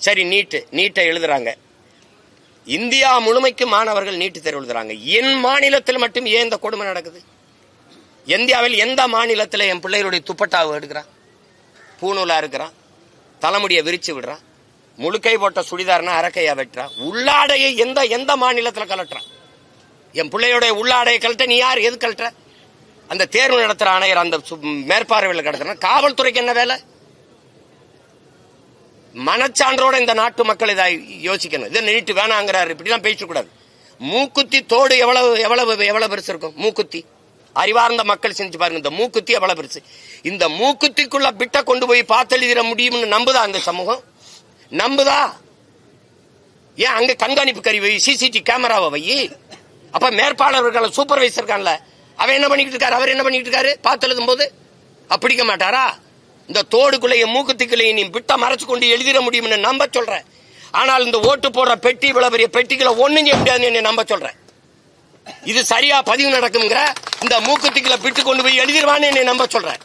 சரி, நீட்டை எழுதுறாங்க. இந்தியா முழுமைக்கு மாணவர்கள் நீட்டு தேர்வு எழுதுறாங்க. என் மாநிலத்தில் மட்டும் ஏன் இந்த கொடுமை நடக்குது? இந்தியாவில் எந்த மாநிலத்தில் என் பிள்ளைகளுடைய துப்பட்டாவை எடுக்கிறான், பூணூலா இருக்கிறான், தலைமுடியை விரிச்சு விடுறான், முழுக்கை போட்ட சுடிதார்னா அரக்கையா வெட்டுறான், உள்ளாடையை எந்த மாநிலத்தில் கலட்டுறான்? என் பிள்ளையோட உள்ளாடையை கலட்ட நீ யார்? எது கலட்டுற? அந்த தேர்வு நடத்துற ஆணையர் அந்த மேற்பார்வையில் கிடக்குறான். காவல்துறைக்கு என்ன வேலை? மனச்சான்றோட இந்த நாட்டு மக்கள் இதை யோசிக்கணும். இதை நீட்டு வேணாங்கிறாரு, இப்படிலாம் பேசக்கூடாது. மூக்குத்தி தோடு எவ்வளவு பெருசு இருக்கும்? மூக்குத்தி அறிவார்ந்த மக்கள் செஞ்சு பாருங்க. இந்த மூக்குத்தி எவ்வளவு பெருசு? இந்த மூக்குத்திக்குள்ள பிட்ட கொண்டு போய் பார்த்தெழுதிட முடியும்னு நம்புதா அந்த சமூகம்? நம்புதா? ஏன் அங்க கண்காணிப்பு கருவி வை, சிசிடிவி கேமராவை வை. அப்ப மேற்பாளர்கள் சூப்பர்வைசர் இருக்கான்ல, அவன் என்ன பண்ணிட்டு இருக்காரு? அவர் என்ன பண்ணிட்டு இருக்காரு? பார்த்து எழுதும் போது அப்படிக்க மாட்டாரா? இந்த தோடுக்குள்ளைய மூக்குத்திக்குள்ளைய நீ பிட்ட மறைச்சு கொண்டு எழுதிட முடியும்னு நம்ப சொல்றேன். ஆனால் இந்த ஓட்டு போடுற பெட்டி, இவ்வளவு பெரிய பெட்டிகளை ஒண்ணும் செய்ய முடியாதுன்னு நம்ப சொல்றேன். இது சரியா பதிவு நடக்குங்கிற இந்த மூக்குத்திக்குள்ள பிட்டு கொண்டு போய் எழுதிடுவான்னு நம்ப சொல்றேன்.